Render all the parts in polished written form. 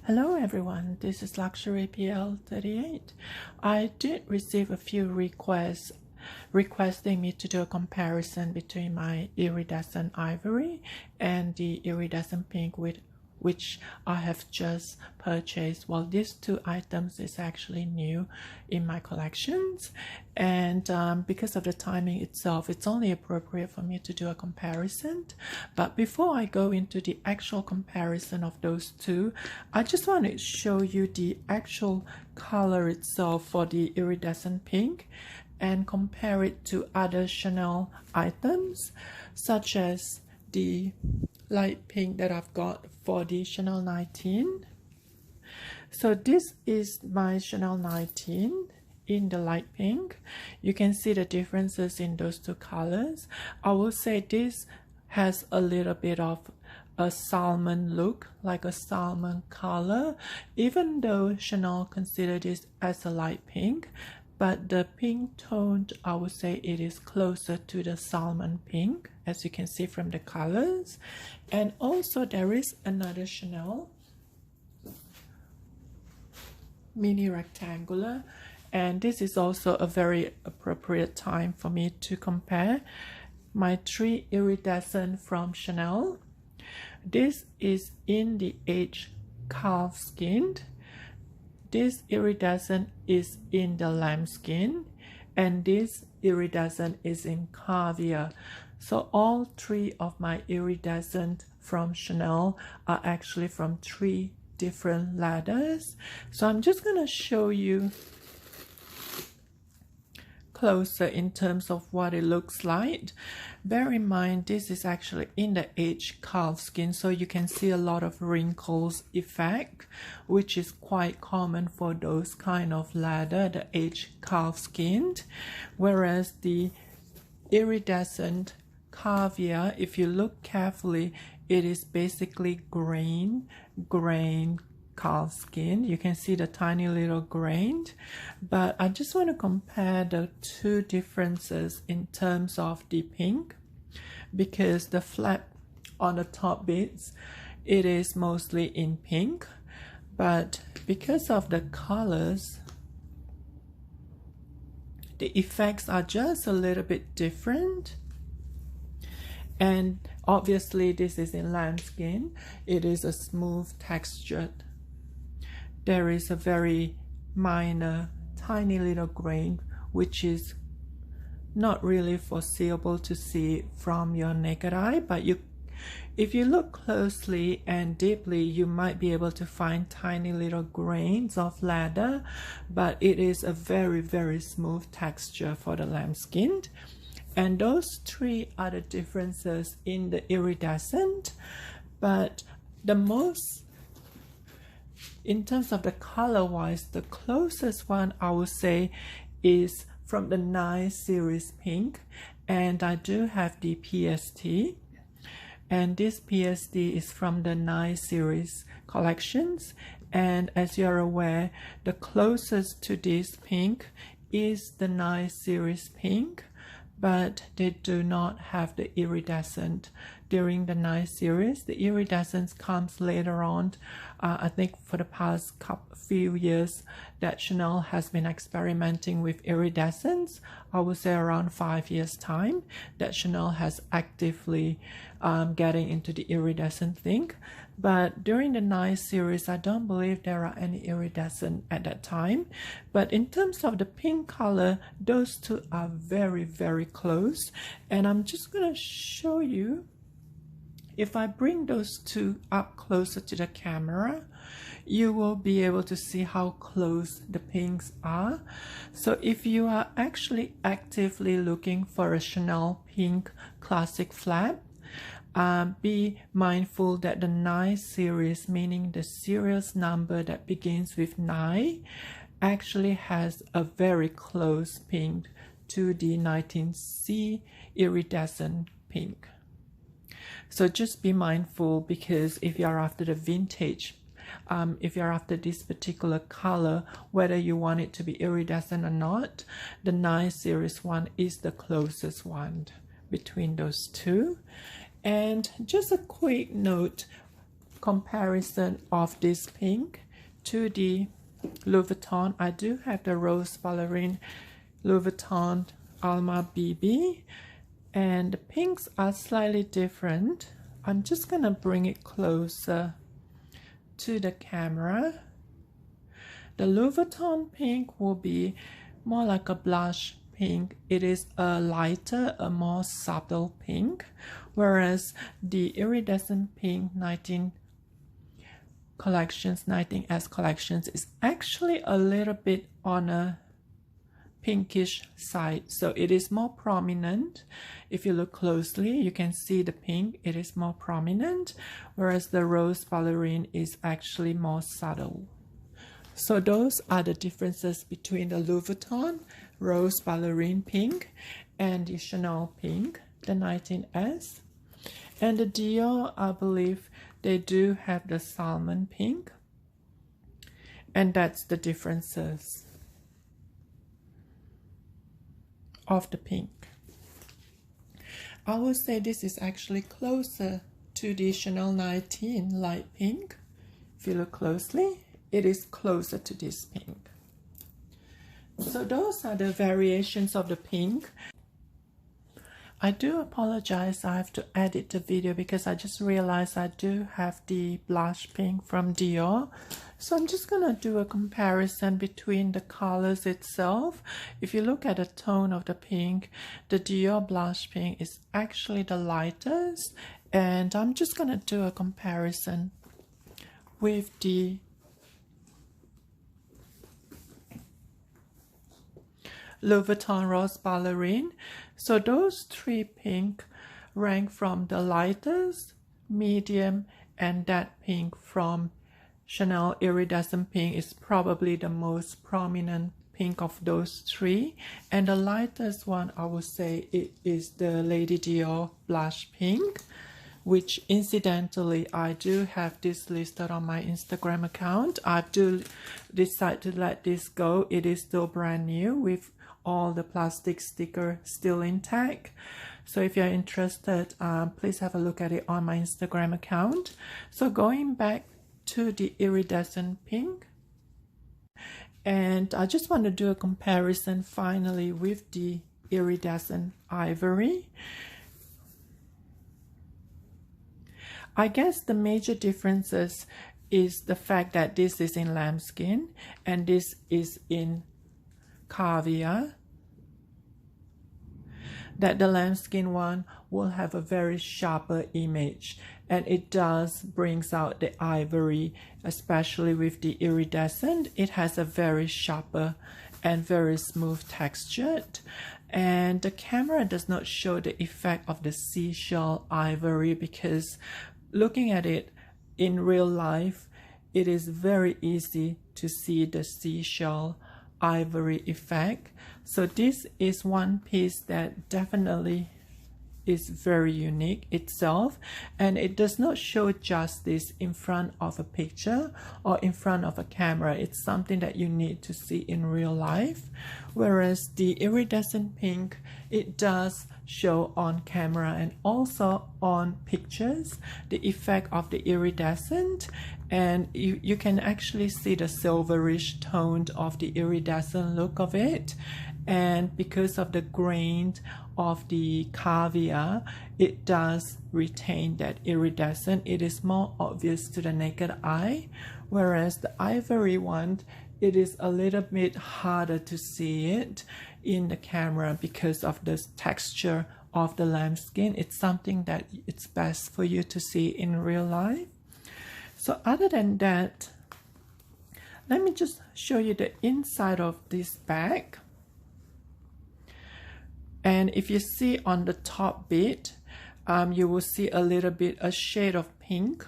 Hello everyone, this is Luxury PL38. I did receive a few requests requesting me to do a comparison between my Iridescent Ivory and the Iridescent Pink which I have just purchased. Well, these two items is actually new in my collections, and because of the timing itself, it's only appropriate for me to do a comparison. But before I go into the actual comparison of those two, I just want to show you the actual color itself for the Iridescent Pink and compare it to other Chanel items, such as the light pink that I've got for the Chanel 19. So this is my Chanel 19 in the light pink. You can see the differences in those two colors. I will say this has a little bit of a salmon look, like a salmon color, even though Chanel considered this as a light pink. But the pink tone, I would say it is closer to the salmon pink, as you can see from the colors. And also there is another Chanel mini rectangular, and this is also a very appropriate time for me to compare my three iridescent from Chanel. This is in the H calf skin. This iridescent is in the lamb skin, and this iridescent is in caviar. So all three of my iridescent from Chanel are actually from three different leathers. So I'm just going to show you closer in terms of what it looks like. Bear in mind, this is actually in the H calf skin, so you can see a lot of wrinkles effect, which is quite common for those kind of leather, the H calf skin. Whereas the iridescent caviar, if you look carefully, it is basically grain calf skin. You can see the tiny little grain, but I just want to compare the two differences in terms of the pink, because the flap on the top bits, it is mostly in pink, but because of the colors, the effects are just a little bit different. And obviously this is in lamb skin. It is a smooth textured. There is a very minor tiny little grain, which is not really foreseeable to see from your naked eye, but if you look closely and deeply, you might be able to find tiny little grains of leather, but it is a very smooth texture for the lamb skin. And those three are the differences in the iridescent. But the most, in terms of the color wise, the closest one I would say is from the 9 series pink, and I do have the PST, and this PST is from the 9 series collections. And as you're aware, the closest to this pink is the 9 series pink, but they do not have the iridescent during the 9 series. The iridescence comes later on. I think for the past few years that Chanel has been experimenting with iridescence. I would say around 5 years time that Chanel has actively getting into the iridescent thing. But during the 9 series, I don't believe there are any iridescent at that time. But in terms of the pink color, those two are very close. And I'm just going to show you, if I bring those two up closer to the camera, you will be able to see how close the pinks are. So if you are actually actively looking for a Chanel pink classic flap, be mindful that the 9 series, meaning the serial number that begins with 9, actually has a very close pink to the 19C iridescent pink. So just be mindful, because if you're after the vintage, if you're after this particular color, whether you want it to be iridescent or not, the 9 series one is the closest one between those two. And just a quick note, comparison of this pink to the Louis Vuitton. I do have the Rose Ballerine Louis Vuitton Alma BB, and the pinks are slightly different. I'm just gonna bring it closer to the camera. The Louis Vuitton pink will be more like a blush pink. It is a lighter, a more subtle pink, whereas the Iridescent Pink 19S collections is actually a little bit on a pinkish side, so it is more prominent. If you look closely, you can see the pink, it is more prominent, whereas the Rose Ballerine is actually more subtle. So those are the differences between the Louis Vuitton Rose Ballerine Pink and the Chanel Pink, the 19S. And the Dior, I believe they do have the Salmon Pink, and that's the differences of the pink. I would say this is actually closer to the Chanel 19 light pink. If you look closely, it is closer to this pink. So those are the variations of the pink. I do apologize, I have to edit the video because I just realized I do have the blush pink from Dior. So I'm just gonna do a comparison between the colors itself. If you look at the tone of the pink, the Dior blush pink is actually the lightest, and I'm just gonna do a comparison with the Louis Vuitton Rose Ballerine. So those three pink rank from the lightest, medium, and that pink from Chanel Iridescent Pink is probably the most prominent pink of those three. And the lightest one, I would say, it is the Lady Dior blush pink, which incidentally I do have this listed on my Instagram account. I do decide to let this go. It is still brand new with all the plastic sticker still intact. So if you're interested, please have a look at it on my Instagram account. So going back to the Iridescent Pink, and I just want to do a comparison finally with the Iridescent Ivory. I guess the major differences is the fact that this is in lambskin and this is in caviar. That the lambskin one will have a very sharper image, and it does brings out the ivory, especially with the iridescent. It has a very sharper and very smooth texture, and the camera does not show the effect of the seashell ivory, because looking at it in real life, it is very easy to see the seashell ivory effect. So this is one piece that definitely is very unique itself, and it does not show justice in front of a picture or in front of a camera. It's something that you need to see in real life, whereas the Iridescent Pink, it does show on camera and also on pictures the effect of the iridescent, and you can actually see the silverish tone of the iridescent look of it. And because of the grain of the caviar, it does retain that iridescent. It is more obvious to the naked eye, whereas the ivory one, it is a little bit harder to see it in the camera because of the texture of the lambskin. It's something that it's best for you to see in real life. So other than that, let me just show you the inside of this bag. And if you see on the top bit, you will see a little bit a shade of pink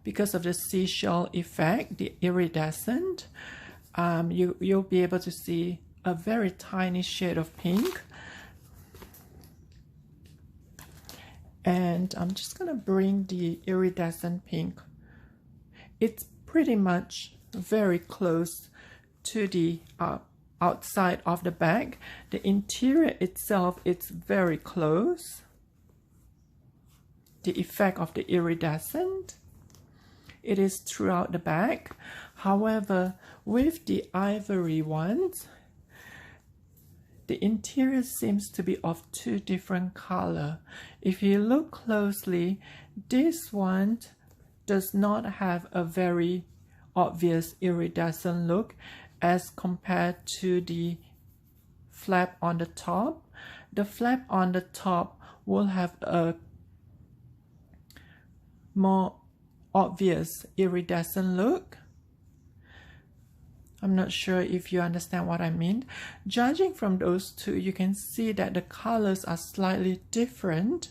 because of the seashell effect, the iridescent. You'll be able to see a very tiny shade of pink. And I'm just gonna bring the Iridescent Pink. It's pretty much very close to the outside of the bag. The interior itself, it's very close. The effect of the iridescent. it is throughout the bag. However, with the ivory ones, the interior seems to be of two different colors. If you look closely, this one does not have a very obvious iridescent look as compared to the flap on the top. The flap on the top will have a more obvious iridescent look. I'm not sure if you understand what I mean. Judging from those two, you can see that the colors are slightly different,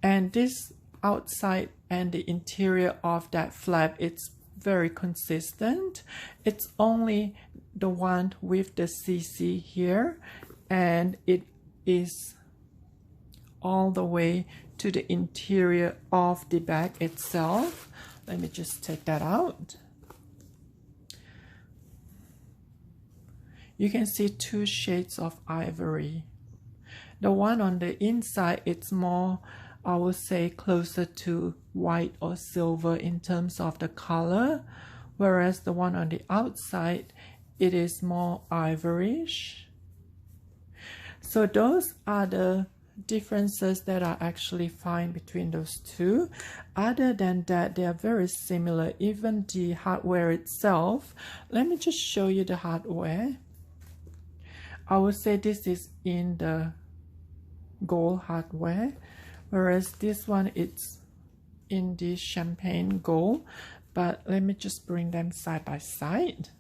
and this outside and the interior of that flap, it's very consistent. It's only the one with the CC here, and it is all the way to the interior of the bag itself. Let me just take that out. You can see two shades of ivory. The one on the inside, it's more, I would say, closer to white or silver in terms of the color, whereas the one on the outside, it is more ivoryish. So those are the differences that I actually find between those two. Other than that, they are very similar. Even the hardware itself, let me just show you the hardware. I would say this is in the gold hardware, whereas this one it's in the champagne gold. But let me just bring them side by side.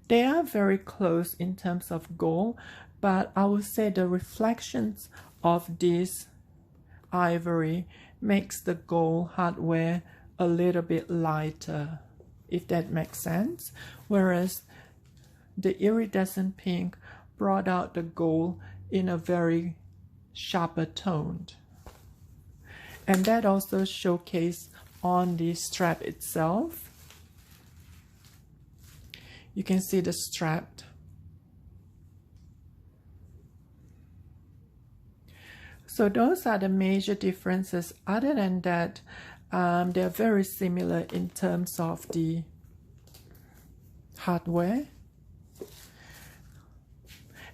They are very close in terms of gold, but I would say the reflections of this ivory makes the gold hardware a little bit lighter, if that makes sense. Whereas the iridescent pink brought out the gold in a very sharper tone. And that also showcased on the strap itself. You can see the strap. So those are the major differences. Other than that, they're very similar in terms of the hardware.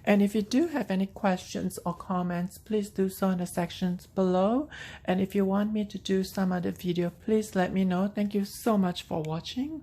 And if you do have any questions or comments, please do so in the sections below. And if you want me to do some other video, please let me know. Thank you so much for watching.